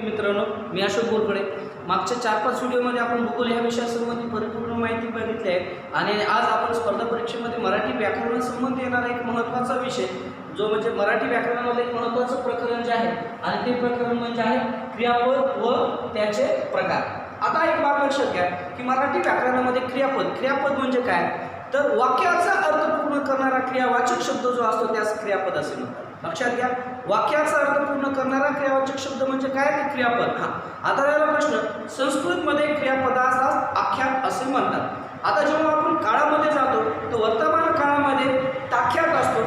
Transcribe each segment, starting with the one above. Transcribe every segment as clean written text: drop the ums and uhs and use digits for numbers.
मित्रांनो, मी अशोक बोरकडे. मागच्या 4-5 व्हिडिओमध्ये आपण भूगोल या विषयासंबंधी परिपूर्ण माहिती बघितली आहे आणि आज आपण स्पर्धा परीक्षेमध्ये मराठी व्याकरणासंबंधी येणारा एक महत्त्वाचा विषय जो म्हणजे मराठी व्याकरणामध्ये एक महत्त्वाचं प्रकरण जे आहे आणि ते प्रकरण म्हणजे आहे क्रियापद व त्याचे प्रकार. आता एक बाब लक्षात घ्या की मराठी व्याकरणामध्ये क्रियापद म्हणजे काय, तर वाक्याचा अर्थ पूर्ण करणारा क्रियावाचक शब्द जो असतो त्यास क्रियापद असे म्हणतात. लक्षात घ्या, वाक्याचा अर्थ पूर्ण करणारा क्रियावाचक शब्द म्हणजे काय, ते क्रियापद. आता याला प्रश्न, संस्कृतमध्ये क्रियापदास आख्यात असे म्हणतात. आता जेव्हा आपण काळामध्ये जातो तर वर्तमान काळामध्ये टाख्यात असतो,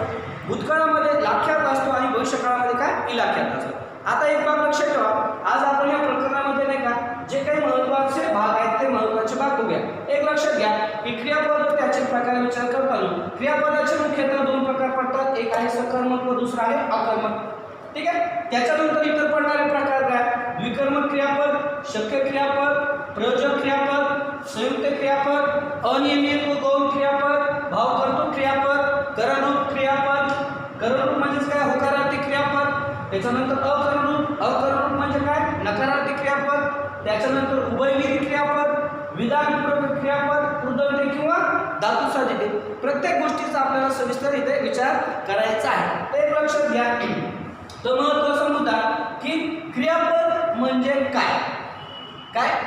भूतकाळामध्ये लाख्यात असतो आणि भविष्यकाळामध्ये काय, इलाख्यात असतो. आता एक बाब लक्षात ठेवा, आज आपण या प्रकरणामध्ये नाही का जे काही महत्त्वाचे भाग आहेत ते महत्त्वाचे भाग बघूया. एक लक्षात घ्या की क्रियापद व त्याचे प्रकार विचार करताना क्रियापदाचे मुख्यतः 2 प्रकार पडतात. एक आहे सकर्मक व दुसरा आहे अकर्मक. ठीक आहे. त्याच्यानंतर इतर पडणारे प्रकार काय, द्विकर्मक क्रियापद, शक्य क्रियापद, प्रयोजक क्रियापद, संयुक्त क्रियापद, अनियमित व गौण क्रियापद, भावकर्तृक क्रियापद, करणरूप क्रियापद. करणरूप म्हणजेच काय, होकारार्थी क्रियापद. त्याच्यानंतर अकरणरूप म्हणजे काय, नकारार्थी क्रियापद. त्याच्यानंतर उभयविधी क्रियापद, विधानपूर्वक क्रियापद, कृदंते किंवा धातुसाधिते. प्रत्येक गोष्टीचा आपल्याला सविस्तर इथे विचार करायचा आहे. एक लक्षात घ्या, तो महत्त्वाचा मुद्दा की क्रियापद म्हणजे काय.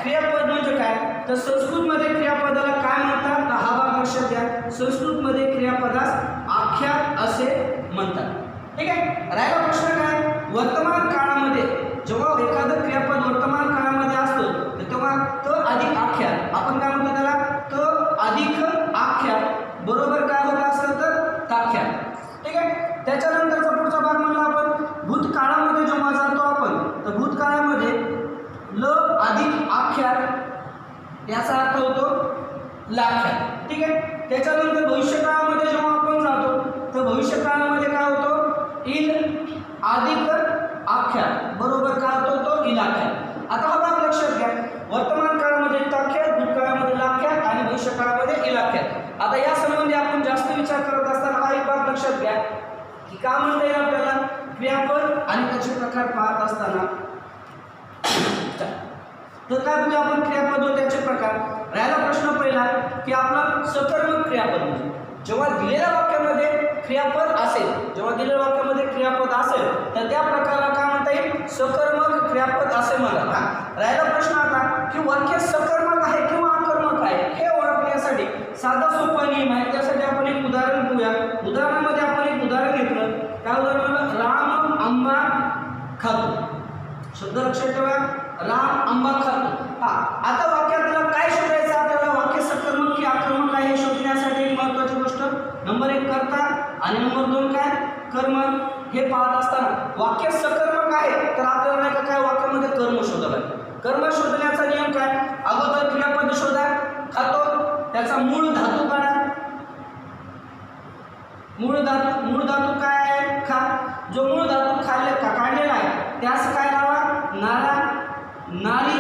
क्रियापद म्हणजे काय, तर संस्कृतमध्ये क्रियापदाला काय म्हणतात, तर हा भाग लक्षात घ्या. संस्कृतमध्ये क्रियापदास आख्यात असे म्हणतात. ठीक आहे. राहिला प्रश्न काय, वर्तमान काळामध्ये जेव्हा एखादं क्रियापद वर्तमान काळामध्ये असतो तर तेव्हा तो अधिक आख्यात, आपण काय म्हणतो त्याला, तो अधिक आख्यात बरोबर काय होत असतं तर ताख्यात. ठीक आहे. त्याच्यानंतरचा पुढचा भाग म्हणला आपण भूतकाळामध्ये जेव्हा जातो आपण तर भूतकाळामध्ये ल अधिक आख्यात याचा अर्थ होतो लाख्यात. ठीक आहे. त्याच्यानंतर भविष्यकाळामध्ये जेव्हा आपण जातो तर भविष्यकाळामध्ये काय होतो, इल अधिक आख्यात बरोबर काय होतो तो इलाख्यात. आता हा भाग लक्षात घ्या, वर्तमान काळामध्ये ताख्यात, भूतकाळामध्ये लाख्यात आणि भविष्यकाळामध्ये इलाख्यात. आता या संबंधी आपण जास्त विचार करत असताना हा एक भाग लक्षात घ्या की काय म्हणता येईल आपल्याला, क्रियापद आणि त्याचे प्रकार पाहत असताना तर काय बघूया आपण क्रियापद व त्याचे प्रकार. राहिला प्रश्न पहिला की आपला सकर्मक क्रियापद म्हणजे जेव्हा दिलेल्या वाक्यामध्ये क्रियापद असेल, तर त्या प्रकाराला काय म्हणता येईल, सकर्मक क्रियापद असे म्हणतात. राहिला प्रश्न आता की वाक्य सकर्मक आहे किंवा अकर्मक आहे हे ओळखण्यासाठी साधा सोपा नियम आहे. त्यासाठी आपण एक उदाहरण घेऊया. उदाहरणामध्ये आपण एक उदाहरण घेतलं, त्या उदाहरणाला राम आंबा खातो. शब्द लक्षात ठेवा, राम आंबा खातो. आता वाक्यातला काय शोधायचं आपल्याला, वाक्य सकर्मक की आक्रमक आहे हे शोधण्यासाठी एक महत्त्वाची गोष्ट, नंबर 1 कर्ता आणि नंबर 2 काय, कर्म. हे पाहत असताना वाक्य सकर्मक आहे तर आपल्याला नाही का काय वाक्यामध्ये कर्म शोधावं लागेल. कर्म शोधण्याचा नियम काय, अगोदर क्रियापद शोधा, खातो, त्याचा मूळ धातू काढा. मूळ धातू काय आहे, खा. जो मूळ धातू काढलेला आहे त्यास काय लावा, नारा, नारी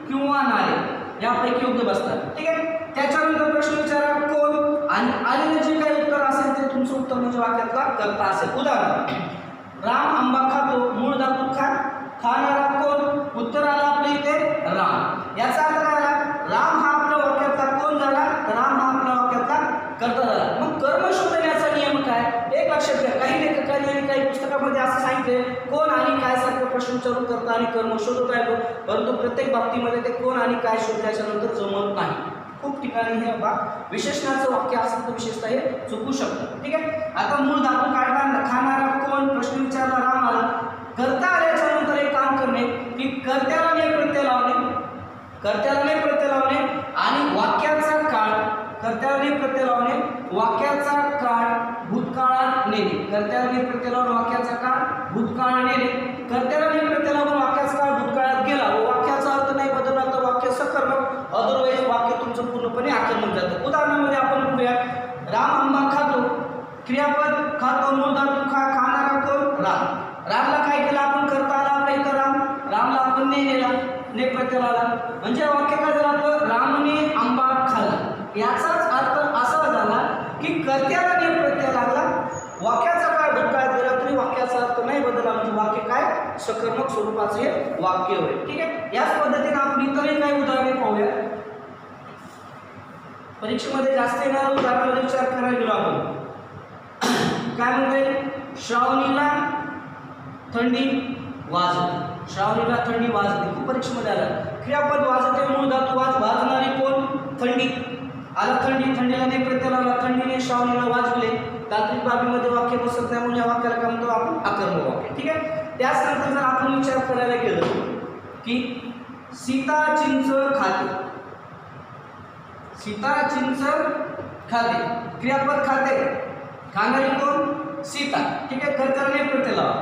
किंवा नारे यापैकी योग्य बसतात. ठीक आहे. त्याच्यानंतर प्रश्न विचारा कोण, आणि आलेले जे काही उत्तर असेल ते तुमचं उत्तर म्हणजे वाक्यातला कर्ता असेल. उदाहरण, राम आंबा खातो, मूळ धातू खा, खाणारा कोण, उत्तर आलं आपल्या इथे राम. याचा अर्थ काय आला, राम हा आपल्या वाक्यातला कोण झाला, तर राम हा आपल्या वाक्यातला कर्ता झाला. मग कर्म शोधण्याचा नियम काय, एक लक्षात घ्या. काही लेखकांनी आणि काही पुस्तकामध्ये असं सांगितले कोण आणि काय सारखं प्रश्न विचारून करता आणि कर्म शोधत राहिलो, परंतु प्रत्येक बाबतीमध्ये ते कोण आणि काय शोधल्याच्या नंतर जमत नाही. खूप ठिकाणी हे विशेषणाचं वाक्य असेल तर विशेषतः हे चुकू शकतं. ठीक आहे. आता मूळ धातू काढला, खाणारा कोण, प्रश्न विचारला, राम आला. कर्ता आल्याच्या नंतर एक काम करणे की कर्त्याला ने प्रत्यय लावणे आणि वाक्याचा काळ, कर्त्याला ने प्रत्यय लावणे, वाक्याचा काळ भूतकाळात नेणे. कर्त्याला ने प्रत्यय लावून वाक्याचा काळ भूतकाळात नेणे. कर्त्याला ने प्रत्यय लावून वाक्याचा काळ भूतकाळात गेला व वाक्याचा अर्थ नाही बदलला तर वाक्य सकर्मक, अदरवाईज वाक्य तुमचं पूर्णपणे आक्रमक जातं. उदाहरणामध्ये आपण बघूया, राम आंबा खातो, क्रियापद खातो, मूळ धातू खा, खाणारा कोण, राम. रामला काय केलं आपण, करता आला आपल्या इथं रामला आपण नेला, ने प्रत्यय लावला म्हणजे वाक्य काय झालं आपलं, रामने आंबा खाल्ला. याचाच अर्थ असा झाला की कर्त्याला ने प्रत्यय लागला, वाक्याचा काळ भूतकाळात गेला तरी वाक्याचा अर्थ नाही बदलला म्हणजे वाक्य काय सकर्मक स्वरूपाचं हे वाक्य होय. ठीक आहे. याच पद्धतीने आपण इतरही काही उदाहरणे पाहूया. परीक्षेमध्ये जास्त येणाऱ्या उदाहरणामध्ये विचार करायला गेलो आपण. काय म्हणते? श्रावणीला थंडी वाजते. श्रावणीला थंडी वाजते. खूप परीक्षेमध्ये आलं. क्रियापद वाजते, मूळ धातू वाजणारी कोण? थंडी. आला थंडी, थंडीला ने प्रत्यय लावला, थंडीने श्रावणीला वाजवले. तांत्रिक बाबीमध्ये वाक्य बसत नाही म्हणून या वाक्याला काय म्हणतो आपण? आकर्मक वाक्य. ठीक आहे. त्याचनंतर जर आपण विचार करायला गेलो की सीता चिंच खाते. सीता चिंच खाते. क्रियापद खाते, खाणारी कोण? सीता. ठीक आहे. कर्त्याने प्रत्यय लावा.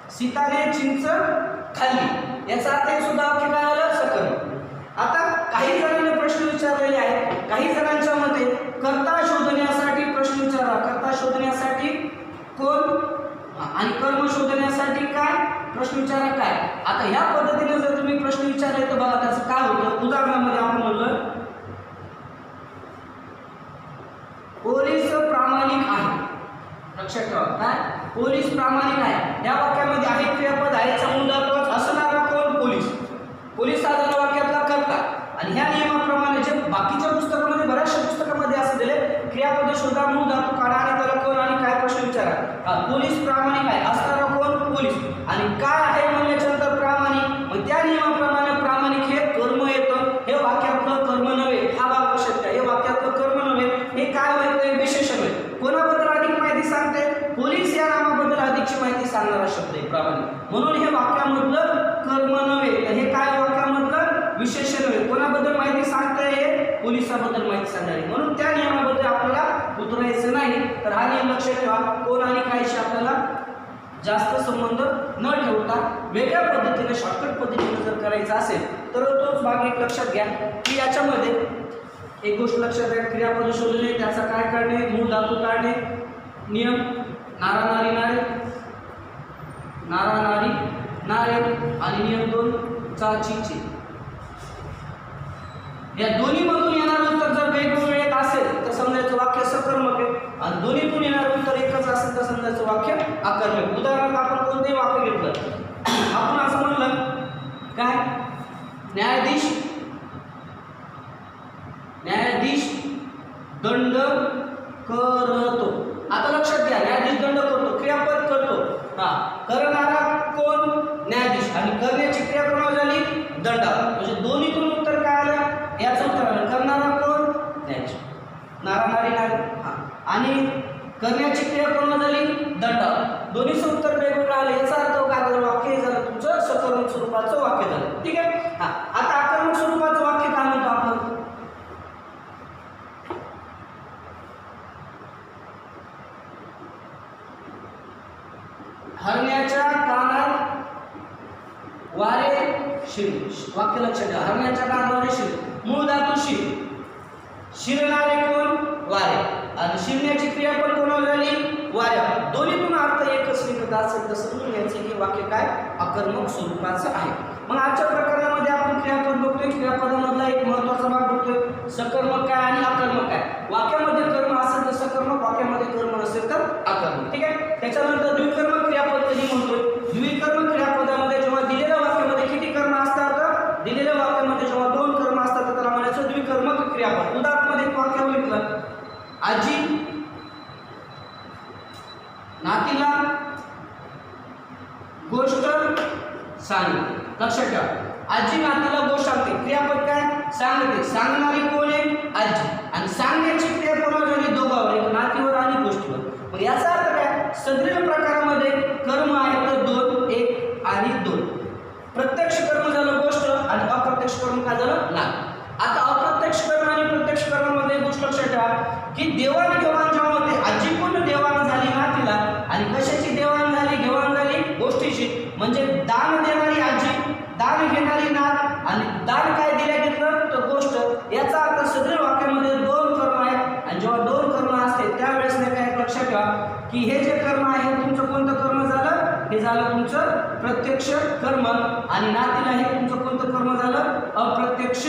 सीताने चिंच खाल्ली. याचा अर्थ सुद्धा वाक्य काय आलं? सकर्मक. आता काही जणांनी प्रश्न विचारलेले आहेत. काही जणांच्या मते कर्ता शोधण्यासाठी प्रश्न विचारा. कर्ता शोधण्यासाठी कोण आणि कर्म शोधण्यासाठी काय प्रश्न विचारा काय. आता ह्या पद्धतीने जर तुम्ही प्रश्न विचारले तर बघा त्याचं काय होतं. उदाहरणामध्ये आपण म्हणलं पोलीस प्रामाणिक आहे. लक्षात ठेवा. काय? पोलीस प्रामाणिक आहे. या वाक्यामध्ये आहे क्रियापद आहे, मूळ धातू असणारा कोण? पोलीस. पोलीस हा झाला वाक्यातला कर्ता. आणि ह्या नियमाप्रमाणे जे बाकीच्या पुस्तकामध्ये बऱ्याचशा पुस्तकामध्ये असं दिले क्रियापद शोधा, मूळ धातू काढा आणि त्याला कोण आणि काय प्रश्न विचारा. पोलीस प्रामाणिक आहे. असणारा कोण? पोलीस. आणि काय आहे म्हणल्याच्या नंतर प्रामाणिक. मग त्या नियमाप्रमाणे प्रामाणिक हे कर्म येतं. हे वाक्यातलं कर्म नव्हे. हा भाग लक्षात घ्या. हे वाक्यातलं कर्म नव्हे. हे काय होते? विशेषण होय. कोणाबद्दल अधिक माहिती सांगते? पोलीस या नामाबद्दल अधिकची माहिती सांगणारा शब्द आहे प्रामाणिक. म्हणून हे वाक्यामधलं कर्म नव्हे, तर हे काय वाक्यामधलं विशेषण होय. कोणाबद्दल माहिती सांगते? हे पोलिसाबद्दल माहिती सांगणारे. म्हणून त्या नियमाबद्दल आपल्याला उतरायचं नाही. तर हा नियम लक्षात ठेवा. कोण आणि कायशी आपल्याला जास्त संबंध न ठेवता वेगळ्या पद्धतीने शॉर्टकट पद्धतीने जर करायचं असेल तर तोच भाग एक लक्षात घ्या की याच्यामध्ये एक गोष्ट लक्षात घ्या. क्रियापद शोधणे, त्याचा काय काढणे, मूळ धातू काढणे, नियम नारा नारी नारे, नारा नारी नारे आणि नियम 2 चा ची. या दोन्ही मधून येणारं उत्तर जर वेगवेगळं येत असेल तर समजायचं वाक्य सकर्मक आहे. आणि दोन्हीतून येणारं उत्तर एकच असेल तर समजायचं वाक्य आकर्मक. उदाहरणार्थ आपण कोणतेही वाक्य घेतलं, आपण असं म्हणलं काय? न्यायाधीश दंड करतो. आता लक्षात घ्या, न्यायाधीश दंड करतो, क्रियापद करतो. हा, करणारा कोण? न्यायाधीश. आणि करण्याची क्रिया कोणावर झाली? दंडा. म्हणजे दोन्हीतून उत्तर काय आलं? याचं उत्तर आलं. करणारा कोण? न्यायाधीश. नारा नारी नारी. हा, आणि करण्याची क्रिया कोणावर झाली? दंडा. दोन्हीचं उत्तर वेगवेगळं आलं. याचा अर्थ काय झालं? वाक्य हे झालं तुमचं सकर्मक स्वरूपाचं वाक्य झालं. ठीक आहे. हा, आता आकर्मक स्वरूपाचं वाक्य काय म्हणतो आपण? हरण्याच्या कानात वारे शिर. वाक्य लक्षात घ्या. हरण्याच्या कानात वारे शिर. मूळ धातू शिर. शिरणारे कोण? वारे. आणि शिरण्याची क्रिया पण कोणावर झाली? वाऱ्या. दोन्हीतून अर्थ एकच निघत असेल तर समजून घ्यायचं की वाक्य काय? आकर्मक स्वरूपाचं आहे. मग आजच्या प्रकरणामध्ये आपण क्रियापद बघतोय. क्रियापदामधला एक महत्त्वाचा भाग बघतोय, सकर्मक काय आणि आकर्मक काय. वाक्यामध्ये कर्म असेल तर सकर्मक, वाक्यामध्ये कर्म नसेल तर आकर्मक. ठीक आहे. त्याच्यानंतर द्विकर्मक क्रियापद कधी म्हणतोय? द्विकर्मक क्रियापदामध्ये जेव्हा दिलेल्या वाक्यामध्ये किती कर्म असतात? दिलेल्या वाक्यामध्ये जेव्हा 2 कर्म असतात तर त्याला म्हणायचं द्विकर्मक क्रियापद. उदाहरणामध्ये एक वाक्य बघितलं, आजी नातीला गोष्ट सांगते. लक्षात ठेवा, आजी नातीला गोष्ट सांगते. क्रियापद काय? सांगते. सांगणारी कोण आहे? आजी. आणि सांगण्याची क्रिया कोणावर झाली? दोघांवर, एक नातीवर आणि गोष्टीवर. मग याचा अर्थ काय? सदृढ प्रकारामध्ये कर्म आहे तर 2, 1 आणि 2. प्रत्यक्ष कर्म झालं गोष्ट आणि अप्रत्यक्ष कर्म काय झालं? नाती. आता अप्रत्यक्ष कर्म आणि प्रत्यक्ष कर्मामध्ये गोष्ट लक्षात ठेवा की देवाणघेवाण जेव्हा होते, आजी कोण देवाण झाली नातीला आणि कशाची देवाण झाली? घेवाण झाली गोष्टीची. म्हणजे दान देणारी आजी, दान घेणारी नात आणि दान काय दिल्या घेतलं तर गोष्ट. याचा अर्थ सदृढ वाक्यामध्ये 2 कर्म आहेत आणि जेव्हा 2 कर्म असते त्यावेळेस काय लक्षात ठेवा की हे जे कर्म आहे तुमचं कोणतं कर्म झालं? हे झालं तुमचं प्रत्यक्ष कर्म. आणि नातीला हे तुमचं कोणतं कर्म झालं? अप्रत्यक्ष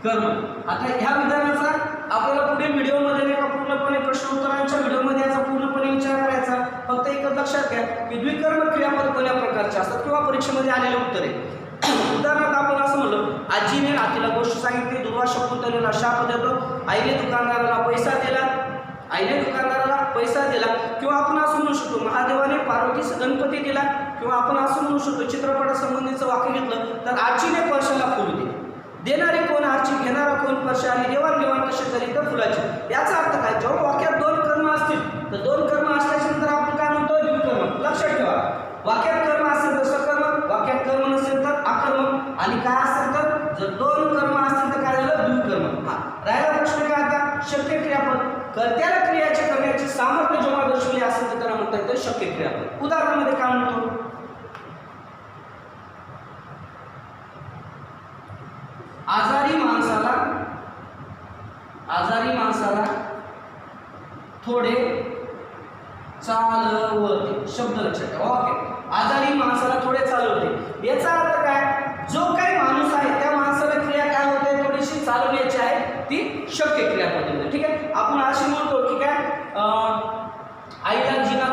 कर्म. आता ह्या विधानाचा आपल्याला पुढील व्हिडिओमध्ये नाही का पूर्णपणे प्रश्न उत्तरांच्या व्हिडिओमध्ये याचा पूर्णपणे विचार करायचा. फक्त एकच लक्षात घ्या की द्विकर्म क्रियापद कोणत्या प्रकारचे असतात किंवा परीक्षेमध्ये आलेले उत्तरे. उदाहरणार्थ आपण असं म्हणलो, आजीने नातीला गोष्ट सांगितली, दुर्वा शकुंतलेला शाप देतो, आईने दुकानदाराला पैसा दिला, किंवा आपण असं म्हणू शकतो महादेवाने पार्वतीस गणपती दिला, किंवा आपण असं म्हणू शकतो चित्रपटासंबंधीचं वाक्य घेतलं तर आजीने परशाला फुल दिले. देणारे कोण आजी, घेणारा कोण परशा, आणि देवाणघेवाण कशी झाली तर फुलाची. याचा अर्थ काय, जेव्हा वाक्यात दोन कर्म असतील तर दोन कर्म असल्याच्या नंतर आपण काय म्हणतो, द्विकर्म. लक्षात ठेवा, वाक्यात कर्म असेल तर सकर्म, वाक्यात कर्म नसेल तर अकर्म, आणि काय असेल तर जर दोन कर्म असतील तर काय झालं, द्विकर्म. राहिला प्रश्न काय आता, शक्य क्रियापद. कर्त्याला क्रियाचे करण्याचे सामर्थ्य जेव्हा दर्शवले असेल तर त्याला म्हणता येतं शक्य क्रियापद. उदाहरणामध्ये काय म्हणतो, आजारी माणसाला थोडे चालवते. शब्द लक्षात ठेवा. ओके, आजारी माणसाला थोडे चालवते. याचा अर्थ काय, जो काही माणूस आहे त्या माणसाला क्रिया काय होते, थोडीशी चालवण्याची आहे, ती शक्य क्रियापद होते. ठीक आहे. आपण अशी म्हणतो की काय, आईला जिना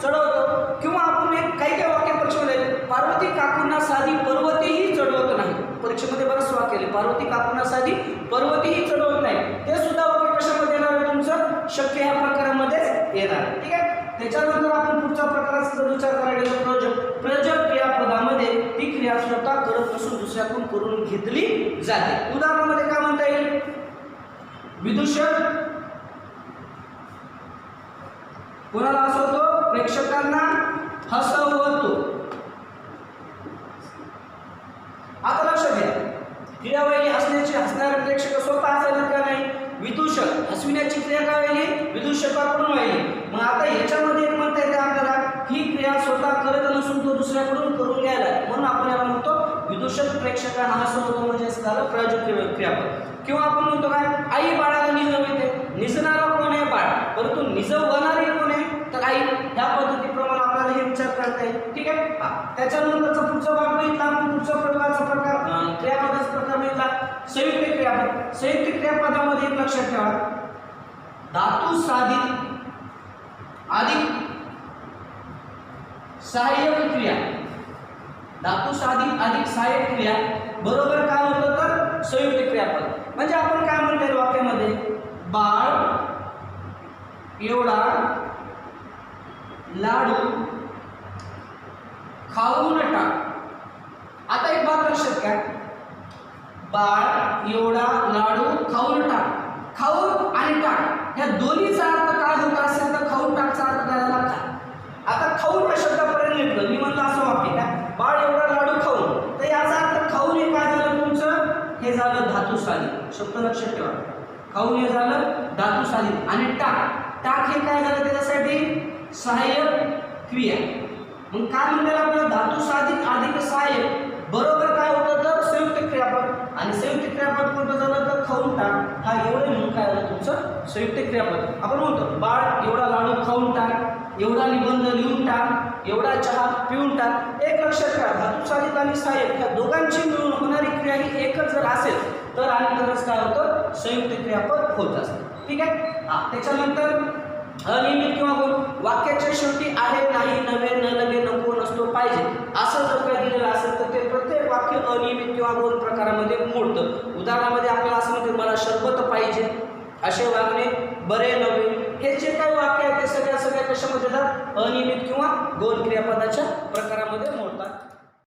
चढवतो, किंवा आपण एक काही वाक्य परीक्षेमध्ये, पार्वती काकूंना साधी पर्वतीही चढवत नाही. परीक्षेमध्ये बरंच वाक्य केले, पार्वती काकूंना साधी पर्वतीही चढवत नाही. ते सुद्धा वाक्य कशामध्ये येणार आहे, तुमचं शक्य ह्या प्रकारामध्येच येणार. ठीक आहे. त्याच्यानंतर आपण पुढच्या प्रकाराचा जर विचार करायला गेलो, प्रयोजक क्रियापदामध्ये ती क्रिया स्वतः करत नसून दुसऱ्याकडून करून घेतली जाते. उदाहरणामध्ये काय म्हणता येईल, विदूषक कोणाला हसवतो, प्रेक्षकांना हसवतो. आता लक्षात घ्या, क्रियावाहिनी हसणारे प्रेक्षक स्वतः हसायला का नाही, विदूषक हसविण्याची क्रिया काय व्हायली, विदूषकाकडून व्हायली. मग आता याच्यामध्ये एक म्हणता येते आपल्याला, ही क्रिया स्वतः करत नसून तो दुसऱ्याकडून करून घ्यायला, म्हणून आपण याला म्हणतो विदूषक प्रेक्षकांना हसवतो, म्हणजे झालं प्रयोजक क्रियापद. किंवा आपण म्हणतो काय, आई बाळाला निजवते. निजणारा कोण आहे, बाळ, परंतु निजवणारी कोण आहे तर आई. ह्या पद्धतीप्रमाणे आपल्याला हे विचार करता येईल. ठीक आहे. त्याच्यानंतरचा पुढचा भाग बघितला आपण, पुढच्या प्रकारचा प्रकार क्रियापदाचा प्रकार बघितला, संयुक्त क्रियापद. संयुक्त क्रियापदामध्ये एक लक्षात ठेवा, धातू साधित अधिक सहाय्यक क्रिया. धातू साधित अधिक सहाय्यक क्रिया बरोबर काय होतं तर संयुक्त क्रियापद. म्हणजे आपण काय म्हणतो वाक्यामध्ये, बाळ एवढा लाडू खाऊन टाक. आता एक बात लक्षात घ्या, बाळ एवढा लाडू खाऊन टाक. खाऊन आणि टाक या दोन्हीचा अर्थ काय होत असेल तर खाऊन टाकचा अर्थ काय झाला, खा. आता खाऊन या शब्दापर्यंत निघलं, मी म्हणलं असं वाक्य काय, बाळ एवढा लाडू खाऊन, तर याचा अर्थ खाऊन हे काय झालं तुमचं, हे झालं धातू साधित. शब्द लक्षात ठेवा, खाऊन हे झालं धातू साधित. आणि टाक हे काय झालं त्याच्यासाठी सहाय्यक क्रिया. मग काय म्हणतात आपल्याला, धातू साधित अधिक सहाय्यक बरोबर काय होतं तर संयुक्त क्रियापद. आणि संयुक्त क्रियापद कोणतं झालं तर खाऊन टाक. हा एवढे म्हणून काय झालं तुमचं संयुक्त क्रियापद. आपण म्हणतो बाळ एवढा लाडू खाऊन टाक, एवढा निबंध लिहून टाक, एवढा चहा पिऊन टाक. एक लक्षात घ्या, धातू साधित आणि सहाय्यक ह्या दोघांची मिळून होणारी क्रिया ही एकच जर असेल तर आणि तरच काय होतं संयुक्त क्रियापद होत असतं. ठीक आहे. त्याच्यानंतर अनियमित किंवा गुण, वाक्याच्या शेवटी आहे, नाही, नव्हे, न लगे, नको, नसतो, पाहिजे असं जर काय दिलेलं असेल तर ते प्रत्येक वाक्य अनियमित किंवा गुण प्रकारामध्ये मोडतं. उदाहरणामध्ये आपल्याला असं म्हणते, मला शरबत पाहिजे, असे वागणे, बरे नव्हे, हे जे काही वाक्य आहे ते सगळ्या कशामध्ये जातात, अनियमित किंवा गौण क्रियापदाच्या प्रकारामध्ये मोडतात.